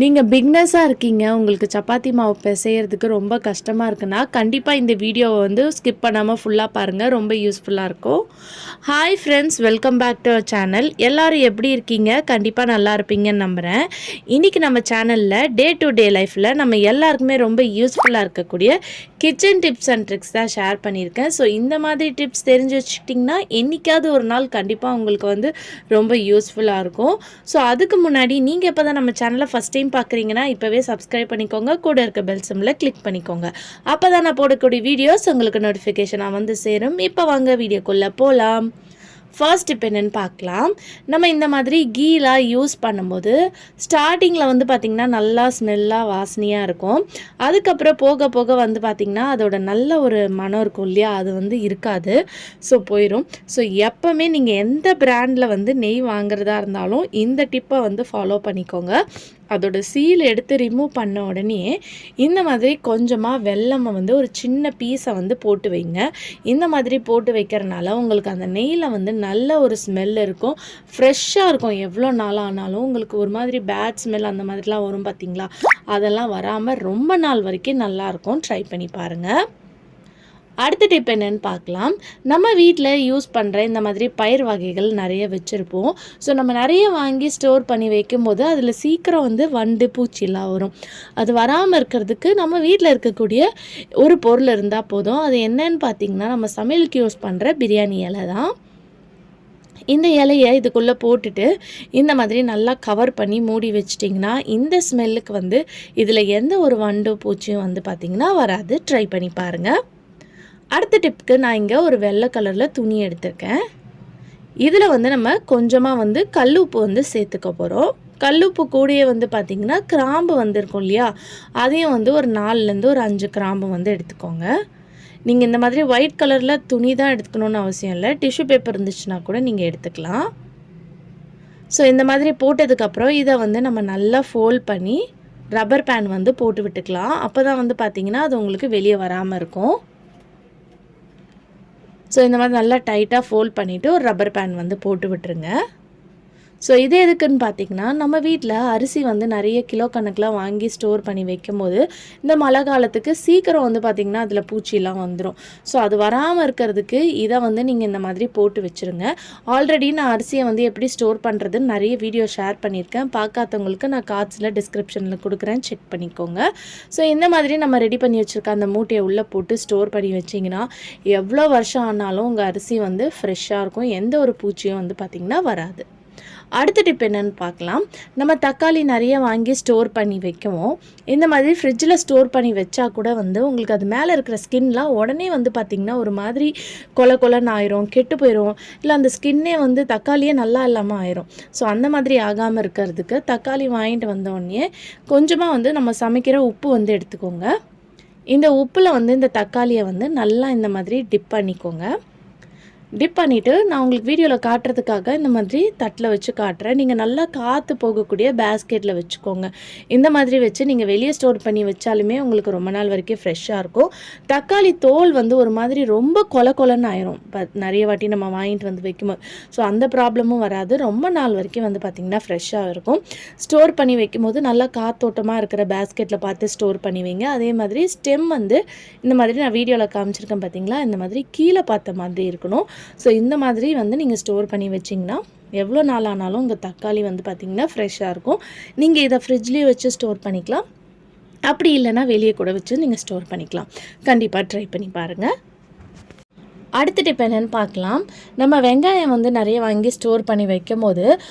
நீங்கள் பிக்னஸாக இருக்கீங்க, உங்களுக்கு சப்பாத்தி மாவு பிசையறதுக்கு ரொம்ப கஷ்டமாக இருக்குன்னா கண்டிப்பாக இந்த வீடியோவை வந்து ஸ்கிப் பண்ணாமல் ஃபுல்லாக பாருங்கள், ரொம்ப யூஸ்ஃபுல்லாக இருக்கும். Hi friends, welcome back to our channel. எல்லோரும் எப்படி இருக்கீங்க? கண்டிப்பாக நல்லா இருப்பீங்கன்னு நம்புகிறேன். இன்றைக்கி நம்ம சேனலில் டே டு டே லைஃப்பில் நம்ம எல்லாருக்குமே ரொம்ப யூஸ்ஃபுல்லாக இருக்கக்கூடிய கிச்சன் டிப்ஸ் அண்ட் ட்ரிக்ஸ் தான் ஷேர் பண்ணியிருக்கேன். ஸோ இந்த மாதிரி டிப்ஸ் தெரிஞ்சு வச்சுக்கிட்டிங்கன்னா என்றைக்காவது ஒரு நாள் கண்டிப்பாக உங்களுக்கு வந்து ரொம்ப யூஸ்ஃபுல்லாக இருக்கும். ஸோ அதுக்கு முன்னாடி நீங்கள் இப்போ தான் நம்ம சேனலை ஃபஸ்ட் டைம் பார்க்குறீங்கன்னா இப்போவே சப்ஸ்கிரைப் பண்ணிக்கோங்க, கூட இருக்க பெல் சிம்பிளை கிளிக் பண்ணிக்கோங்க. அப்போ தான் நான் போடக்கூடிய வீடியோஸ் உங்களுக்கு நோட்டிஃபிகேஷனாக வந்து சேரும். இப்போ வாங்க வீடியோக்குள்ளே போகலாம். ஃபர்ஸ்ட் இப்போ என்னென்னு பார்க்கலாம். நம்ம இந்த மாதிரி கீலாம் யூஸ் பண்ணும்போது ஸ்டார்டிங்கில் வந்து பார்த்திங்கன்னா நல்லா ஸ்மெல்லாக வாசனையாக இருக்கும். அதுக்கப்புறம் போக போக வந்து பார்த்திங்கன்னா அதோட நல்ல ஒரு மனம் இருக்கும் இல்லையா, அது வந்து இருக்காது. ஸோ போயிடும். ஸோ எப்போவுமே நீங்கள் எந்த பிராண்டில் வந்து நெய் வாங்குறதா இருந்தாலும் இந்த டிப்பை வந்து ஃபாலோ பண்ணிக்கோங்க. அதோட சீல் எடுத்து ரிமூவ் பண்ண உடனே இந்த மாதிரி கொஞ்சமாக வெல்லமை வந்து ஒரு சின்ன பீஸை வந்து போட்டு வைங்க. இந்த மாதிரி போட்டு வைக்கிறனால உங்களுக்கு அந்த நெய்யில் வந்து நல்ல ஒரு ஸ்மெல் இருக்கும், ஃப்ரெஷ்ஷாக இருக்கும். எவ்வளோ நாளாக ஆனாலும் உங்களுக்கு ஒரு மாதிரி பேட் ஸ்மெல் அந்த மாதிரிலாம் வரும் பார்த்திங்களா, அதெல்லாம் வராமல் ரொம்ப நாள் வரைக்கும் நல்லாயிருக்கும். ட்ரை பண்ணி பாருங்கள். அடுத்த டிப் என்னென்னு பார்க்கலாம். நம்ம வீட்டில் யூஸ் பண்ணுற இந்த மாதிரி பயிர் வகைகள் நிறைய வச்சுருப்போம். ஸோ நம்ம நிறைய வாங்கி ஸ்டோர் பண்ணி வைக்கும்போது அதில் சீக்கிரம் வந்து வண்டு பூச்சிலாம் வரும். அது வராமல் இருக்கிறதுக்கு நம்ம வீட்டில் இருக்கக்கூடிய ஒரு பொருள் இருந்தால் போதும். அது என்னன்னு பார்த்திங்கன்னா நம்ம சமையலுக்கு யூஸ் பண்ணுற பிரியாணி இலை தான். இந்த இலையை இதுக்குள்ளே போட்டுட்டு இந்த மாதிரி நல்லா கவர் பண்ணி மூடி வச்சிட்டிங்கன்னா இந்த ஸ்மெல்லுக்கு வந்து இதில் எந்த ஒரு வண்டு பூச்சியும் வந்து பார்த்திங்கன்னா வராது. ட்ரை பண்ணி பாருங்கள். அடுத்த டிப்புக்கு நான் இங்கே ஒரு வெள்ளை கலரில் துணி எடுத்திருக்கேன். இதில் வந்து நம்ம கொஞ்சமாக வந்து கல்லுப்பு வந்து சேர்த்துக்க போகிறோம். கல்லுப்பு கூடயே வந்து பார்த்திங்கன்னா கிராம்பு வந்து இருக்கும் இல்லையா, அதையும் வந்து ஒரு 4லேருந்து ஒரு 5 கிராம்பு வந்து எடுத்துக்கோங்க. நீங்கள் இந்த மாதிரி ஒயிட் கலரில் துணி தான் எடுத்துக்கணுன்னு அவசியம் இல்லை, டிஷ்யூ பேப்பர் இருந்துச்சுன்னா கூட நீங்கள் எடுத்துக்கலாம். ஸோ இந்த மாதிரி போட்டதுக்கப்புறம் இதை வந்து நம்ம நல்லா ஃபோல்ட் பண்ணி ரப்பர் பேன் வந்து போட்டு விட்டுக்கலாம். அப்போ தான் வந்து பார்த்திங்கன்னா அது உங்களுக்கு வெளியே வராமல் இருக்கும். ஸோ இந்த மாதிரி நல்லா டைட்டாக ஃபோல்ட் பண்ணிவிட்டு ஒரு ரப்பர் பேன் வந்து போட்டு விட்டுருங்க. ஸோ இது எதுக்குன்னு பார்த்திங்கன்னா நம்ம வீட்டில் அரிசி வந்து நிறைய கிலோ கணக்கில் வாங்கி ஸ்டோர் பண்ணி வைக்கும்போது இந்த மழை காலத்துக்கு சீக்கிரம் வந்து பார்த்திங்கன்னா அதில் பூச்சிலாம் வந்துடும். ஸோ அது வராமல் இருக்கிறதுக்கு இதை வந்து நீங்கள் இந்த மாதிரி போட்டு வச்சுருங்க. ஆல்ரெடி நான் அரிசியை வந்து எப்படி ஸ்டோர் பண்ணுறதுன்னு நிறைய வீடியோ ஷேர் பண்ணியிருக்கேன். பார்க்காதவங்களுக்கு நான் கார்ட்ஸில் டிஸ்கிரிப்ஷனில் கொடுக்குறேன், செக் பண்ணிக்கோங்க. ஸோ இந்த மாதிரி நம்ம ரெடி பண்ணி வச்சுருக்க அந்த மூட்டையை உள்ளே போட்டு ஸ்டோர் பண்ணி வச்சிங்கன்னா எவ்வளோ வருஷம் ஆனாலும் உங்கள் அரிசி வந்து ஃப்ரெஷ்ஷாக இருக்கும், எந்த ஒரு பூச்சியும் வந்து பார்த்திங்கன்னா வராது. அடுத்த டிப் என்னென்னு பார்க்கலாம். நம்ம தக்காளி நிறைய வாங்கி ஸ்டோர் பண்ணி வைக்கவும் இந்த மாதிரி ஃப்ரிட்ஜில் ஸ்டோர் பண்ணி வச்சா கூட வந்து உங்களுக்கு அது மேலே இருக்கிற ஸ்கின்லாம் உடனே வந்து பார்த்திங்கன்னா ஒரு மாதிரி கொலன்னு ஆயிரும், கெட்டு போயிடும், இல்லை அந்த ஸ்கின்னே வந்து தக்காளியே நல்லா இல்லாமல் ஆயிரும். ஸோ அந்த மாதிரி ஆகாமல் இருக்கிறதுக்கு தக்காளி வாங்கிட்டு வந்தோடனே கொஞ்சமாக வந்து நம்ம சமைக்கிற உப்பு வந்து எடுத்துக்கோங்க. இந்த உப்பில் வந்து இந்த தக்காளியை வந்து நல்லா இந்த மாதிரி டிப் பண்ணிக்கோங்க. டிப் பண்ணிவிட்டு நான் உங்களுக்கு வீடியோவில் காட்டுறதுக்காக இந்த மாதிரி தட்டில் வச்சு காட்டுறேன். நீங்கள் நல்லா காற்று போகக்கூடிய பேஸ்கெட்டில் வச்சுக்கோங்க. இந்த மாதிரி வச்சு நீங்கள் வெளியே ஸ்டோர் பண்ணி வச்சாலுமே உங்களுக்கு ரொம்ப நாள் வரைக்கும் ஃப்ரெஷ்ஷாக இருக்கும். தக்காளி தோல் வந்து ஒரு மாதிரி ரொம்ப கொலன்னு ஆயிரும் நிறைய வாட்டி நம்ம வாங்கிட்டு வந்து வைக்கும்போது. ஸோ அந்த ப்ராப்ளமும் வராது, ரொம்ப நாள் வரைக்கும் வந்து பார்த்திங்கன்னா ஃப்ரெஷ்ஷாக இருக்கும். ஸ்டோர் பண்ணி வைக்கும்போது நல்லா காத்தோட்டமாக இருக்கிற பேஸ்கெட்டில் பார்த்து ஸ்டோர் பண்ணி வைங்க. அதே மாதிரி ஸ்டெம் வந்து இந்த மாதிரி நான் வீடியோவில் காமிச்சிருக்கேன் பார்த்திங்களா, இந்த மாதிரி கீழே பார்த்த மாதிரி இருக்கணும். ஸோ இந்த மாதிரி வந்து நீங்கள் ஸ்டோர் பண்ணி வச்சிங்கன்னா எவ்வளோ நாள் ஆனாலும் உங்கள் தக்காளி வந்து பார்த்திங்கன்னா ஃப்ரெஷ்ஷாக இருக்கும். நீங்கள் இதை ஃப்ரிட்ஜ்லேயே வச்சு ஸ்டோர் பண்ணிக்கலாம், அப்படி இல்லைனா வெளியே கூட வச்சு நீங்கள் ஸ்டோர் பண்ணிக்கலாம். கண்டிப்பாக ட்ரை பண்ணி பாருங்கள். அடுத்த டிப் என்னென்னு பார்க்கலாம். நம்ம வெங்காயம் வந்து நிறைய வாங்கி ஸ்டோர் பண்ணி வைக்கும் போது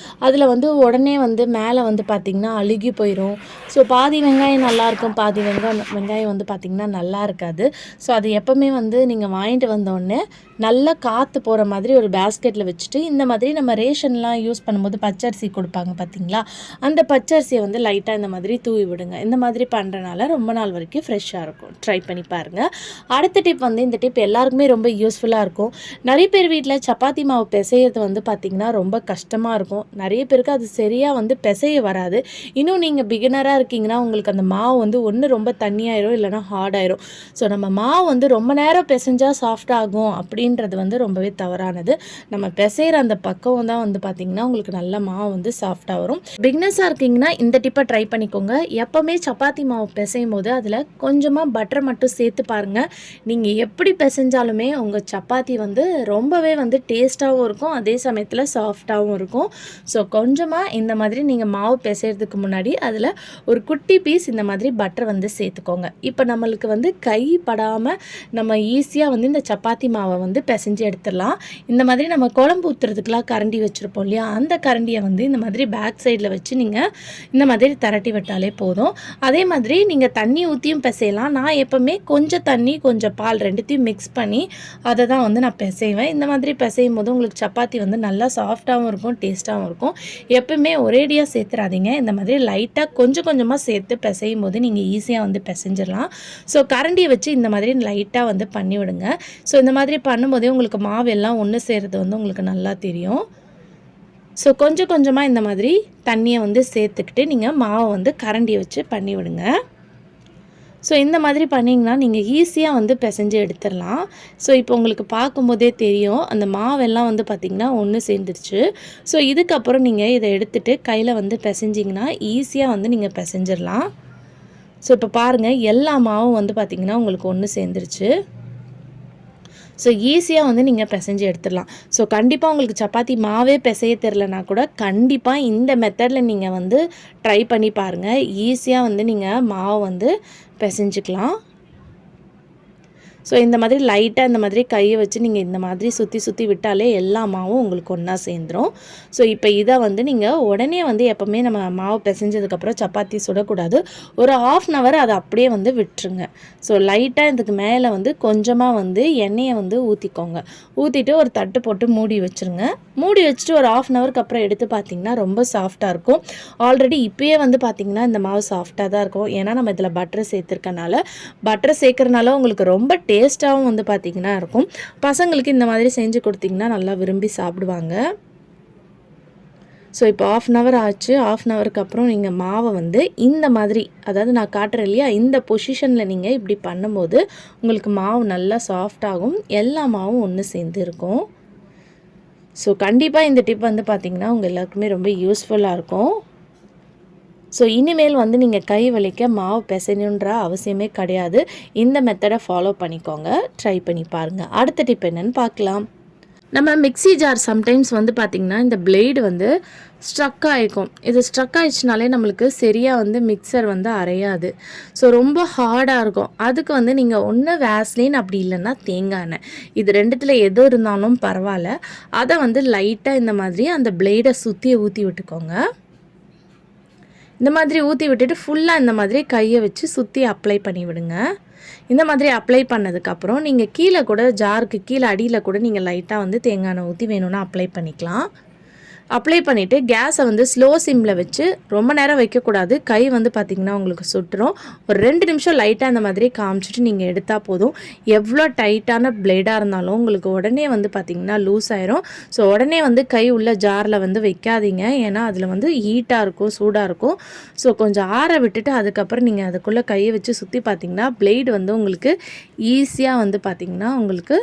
அதில் வந்து உடனே வந்து மேலே வந்து பார்த்திங்கன்னா அழுகி போயிடும். ஸோ பாதி வெங்காயம் நல்லாயிருக்கும், பாதி வெங்காயம் வந்து பார்த்திங்கன்னா நல்லா இருக்காது. ஸோ அது எப்போவுமே வந்து நீங்கள் வாங்கிட்டு வந்தோடனே நல்லா காற்று போகிற மாதிரி ஒரு பேஸ்கெட்டில் வச்சுட்டு இந்த மாதிரி நம்ம ரேஷன்லாம் யூஸ் பண்ணும்போது பச்சரிசி கொடுப்பாங்க பார்த்திங்களா, அந்த பச்சரிசியை வந்து லைட்டாக இந்த மாதிரி தூவி விடுங்க. இந்த மாதிரி பண்ணுறனால ரொம்ப நாள் வரைக்கும் ஃப்ரெஷ்ஷாக இருக்கும். ட்ரை பண்ணி பாருங்கள். அடுத்த டிப் வந்து இந்த டிப் எல்லாருக்குமே ரொம்ப யூஸ்ஃபுல்லாக யூஸ்ஃபுல்லாக இருக்கும். நிறைய பேர் வீட்டில் சப்பாத்தி மாவு பிசையிறது வந்து பார்த்திங்கன்னா ரொம்ப கஷ்டமாக இருக்கும். நிறைய பேருக்கு அது சரியாக வந்து பிசைய வராது. இன்னும் நீங்கள் பிகினராக இருக்கீங்கன்னா உங்களுக்கு அந்த மாவு வந்து ஒன்று ரொம்ப தண்ணியாயிரும், இல்லைனா ஹார்டாயிரும். ஸோ நம்ம மாவு வந்து ரொம்ப நேரம் பிசைஞ்சால் சாஃப்டாகும் அப்படின்றது வந்து ரொம்பவே தவறானது. நம்ம பிசைகிற அந்த பக்குவம் தான் வந்து பார்த்திங்கன்னா உங்களுக்கு நல்ல மாவு வந்து சாஃப்டாக வரும். பிகினர்ஸாக இருக்கீங்கன்னா இந்த டிப்பை ட்ரை பண்ணிக்கோங்க. எப்போவுமே சப்பாத்தி மாவு பிசையும் போது அதில் கொஞ்சமாக பட்டர் மட்டும் சேர்த்து பாருங்கள். நீங்கள் எப்படி பிசைஞ்சாலுமே உங்கள் சப்பாத்தி வந்து ரொம்பவே வந்து டேஸ்ட்டாகவும் இருக்கும், அதே சமயத்தில் சாஃப்டாகவும் இருக்கும். ஸோ கொஞ்சமாக இந்த மாதிரி நீங்கள் மாவு பிசைறதுக்கு முன்னாடி அதில் ஒரு குட்டி பீஸ் இந்த மாதிரி பட்டர் வந்து சேர்த்துக்கோங்க. இப்போ நம்மளுக்கு வந்து கை படாமல் நம்ம ஈஸியாக வந்து இந்த சப்பாத்தி மாவை வந்து பிசைஞ்சு எடுத்துடலாம். இந்த மாதிரி நம்ம குழம்பு ஊற்றுறதுக்கெலாம் கரண்டி வச்சுருப்போம் இல்லையா, அந்த கரண்டியை வந்து இந்த மாதிரி பேக் சைடில் வச்சு நீங்கள் இந்த மாதிரி திரட்டி விட்டாலே போதும். அதே மாதிரி நீங்கள் தண்ணி ஊற்றியும் பிசையலாம். நான் எப்போவுமே கொஞ்சம் தண்ணி கொஞ்சம் பால் ரெண்டுத்தையும் மிக்ஸ் பண்ணி அதை தான் வந்து நான் பிசைவேன். இந்த மாதிரி பிசையும் போது உங்களுக்கு சப்பாத்தி வந்து நல்லா சாஃப்டாகவும் இருக்கும், டேஸ்ட்டாகவும் இருக்கும். எப்பவுமே ஒரேடியாக சேர்த்துறாதீங்க. இந்த மாதிரி லைட்டாக கொஞ்சம் கொஞ்சமாக சேர்த்து பிசையும் போது நீங்கள் ஈஸியாக வந்து பிசைஞ்சிடலாம். ஸோ கரண்டியை வச்சு இந்த மாதிரி லைட்டாக வந்து பண்ணி விடுங்க. ஸோ இந்த மாதிரி பண்ணும்போதே உங்களுக்கு மாவு எல்லாம் ஒன்று சேர்றது வந்து உங்களுக்கு நல்லா தெரியும். ஸோ கொஞ்சம் கொஞ்சமாக இந்த மாதிரி தண்ணியை வந்து சேர்த்துக்கிட்டு நீங்கள் மாவை வந்து கரண்டியை வச்சு பண்ணி விடுங்க. ஸோ இந்த மாதிரி பண்ணிங்கன்னா நீங்கள் ஈஸியாக வந்து பிசைஞ்சு எடுத்துடலாம். ஸோ இப்போ உங்களுக்கு பார்க்கும்போதே தெரியும் அந்த மாவெல்லாம் வந்து பார்த்திங்கன்னா ஒன்று சேர்ந்துருச்சு. ஸோ இதுக்கப்புறம் நீங்கள் இதை எடுத்துகிட்டு கையில் வந்து பிசைஞ்சிங்கன்னா ஈஸியாக வந்து நீங்கள் பிசைஞ்சிடலாம். ஸோ இப்போ பாருங்கள் எல்லா மாவும் வந்து பார்த்திங்கன்னா உங்களுக்கு ஒன்று சேர்ந்துருச்சு. ஸோ ஈஸியாக வந்து நீங்கள் பிசைஞ்சு எடுத்துடலாம். ஸோ கண்டிப்பாக உங்களுக்கு சப்பாத்தி மாவே பிசைய தெரிலனா கூட கண்டிப்பாக இந்த மெத்தடில் நீங்கள் வந்து ட்ரை பண்ணி பாருங்கள். ஈஸியாக வந்து நீங்கள் மாவு வந்து பிசைஞ்சிக்கலாம். ஸோ இந்த மாதிரி லைட்டாக இந்த மாதிரி கையை வச்சு நீங்கள் இந்த மாதிரி சுற்றி சுற்றி விட்டாலே எல்லா மாவும் உங்களுக்கு ஒன்றா சேர்ந்துடும். ஸோ இப்போ இதை வந்து நீங்கள் உடனே வந்து எப்போவுமே நம்ம மாவு பிசைஞ்சதுக்கப்புறம் சப்பாத்தி சுடக்கூடாது. ஒரு 1/2 hour அதை அப்படியே வந்து விட்டுருங்க. ஸோ லைட்டாக இதுக்கு மேலே வந்து கொஞ்சமாக வந்து எண்ணெயை வந்து ஊற்றிக்கோங்க. ஊற்றிட்டு ஒரு தட்டு போட்டு மூடி வச்சுருங்க. மூடி வச்சுட்டு ஒரு 1/2 hourக்கு அப்புறம் எடுத்து பார்த்திங்கன்னா ரொம்ப சாஃப்டாக இருக்கும். ஆல்ரெடி இப்போயே வந்து பார்த்திங்கன்னா இந்த மாவு சாஃப்டாக தான் இருக்கும். ஏன்னா நம்ம இதில் பட்டர் சேர்த்துருக்கனால. பட்டர் சேர்க்குறனால உங்களுக்கு ரொம்ப டேஸ்ட்டாகவும் வந்து பார்த்திங்கன்னா இருக்கும். பசங்களுக்கு இந்த மாதிரி செஞ்சு கொடுத்திங்கன்னா நல்லா விரும்பி சாப்பிடுவாங்க. ஸோ இப்போ 1/2 hour ஆச்சு. 1/2 hourக்கு அப்புறம் நீங்கள் மாவை வந்து இந்த மாதிரி, அதாவது நான் காட்டுறேன் இல்லையா, இந்த பொசிஷனில் நீங்கள் இப்படி பண்ணும்போது உங்களுக்கு மாவு நல்லா சாஃப்டாகும், எல்லா மாவும் ஒன்று சேர்ந்து இருக்கும். ஸோ கண்டிப்பாக இந்த டிப் வந்து பார்த்திங்கன்னா உங்கள் எல்லாருக்குமே ரொம்ப யூஸ்ஃபுல்லாக இருக்கும். ஸோ இனிமேல் வந்து நீங்கள் கை வலிக்க மாவு பிசையணுன்ற அவசியமே கிடையாது. இந்த மெத்தடை ஃபாலோ பண்ணிக்கோங்க, ட்ரை பண்ணி பாருங்கள். அடுத்த டிப் என்னென்னு பார்க்கலாம். நம்ம மிக்ஸி ஜார் சம்டைம்ஸ் வந்து பார்த்திங்கன்னா இந்த பிளேடு வந்து ஸ்ட்ரக் ஆகிக்கும். இது ஸ்ட்ரக் ஆகிடுச்சினாலே நம்மளுக்கு சரியாக வந்து மிக்சர் வந்து அரையாது. ஸோ ரொம்ப ஹார்டாக இருக்கும். அதுக்கு வந்து நீங்கள் ஒன்று வேஸ்லின் அப்படி இல்லைன்னா தேங்காய் எண்ணெய், இது ரெண்டுத்தில் எது இருந்தாலும் பரவாயில்ல, அதை வந்து லைட்டாக இந்த மாதிரி அந்த பிளேடை சுற்றி ஊற்றி விட்டுக்கோங்க. இந்த மாதிரி ஊற்றி விட்டுட்டு ஃபுல்லாக இந்த மாதிரி கையை வச்சு சுற்றி அப்ளை பண்ணி விடுங்க. இந்த மாதிரி அப்ளை பண்ணதுக்கப்புறம் நீங்கள் கீழே கூட ஜாருக்கு கீழே அடியில் கூட நீங்கள் லைட்டாக வந்து தேங்காய் எண்ணெய் ஊற்றி வேணும்னா அப்ளை பண்ணிக்கலாம். அப்ளை பண்ணிவிட்டு கேஸை வந்து ஸ்லோ சிம்மில் வச்சு ரொம்ப நேரம் வைக்கக்கூடாது. கை வந்து பார்த்திங்கன்னா உங்களுக்கு சுட்டுரும். ஒரு 2 நிமிஷம் லைட்டாக அந்த மாதிரி காமிச்சிட்டு நீங்கள் எடுத்தால் போதும். எவ்வளோ டைட்டான பிளேடாக இருந்தாலும் உங்களுக்கு உடனே வந்து பார்த்திங்கன்னா லூஸ் ஆயிரும். ஸோ உடனே வந்து கை உள்ள ஜாரில் வந்து வைக்காதீங்க. ஏன்னா அதில் வந்து ஹீட்டாக இருக்கும், சூடாக இருக்கும். ஸோ கொஞ்சம் ஆற விட்டுட்டு அதுக்கப்புறம் நீங்கள் அதுக்குள்ளே கையை வச்சு சுற்றி பார்த்திங்கன்னா பிளேடு வந்து உங்களுக்கு ஈஸியாக வந்து பார்த்திங்கன்னா உங்களுக்கு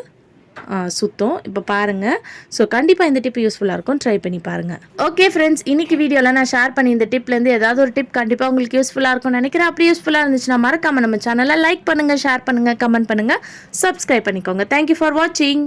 சுத்தம். இப்போ பாருங்கள். ஸோ கண்டிப்பாக இந்த டிப் யூஸ்ஃபுல்லாக இருக்கும், ட்ரை பண்ணி பாருங்கள். ஓகே ஃப்ரெண்ட்ஸ், இன்றைக்கி வீடியோவில் நான் ஷேர் பண்ணி இந்த டிப்லேருந்து ஏதாவது ஒரு டிப் கண்டிப்பாக உங்களுக்கு யூஸ்ஃபுல்லாக இருக்கும்னு நினைக்கிறேன். அப்படி யூஸ்ஃபுல்லாக இருந்துச்சுன்னா மறக்காமல் நம்ம சேனலை லைக் பண்ணுங்கள், ஷேர் பண்ணுங்கள், கமெண்ட் பண்ணுங்கள், சப்ஸ்கிரைப் பண்ணிக்கோங்க. தேங்க்யூ ஃபார் வாட்சிங்.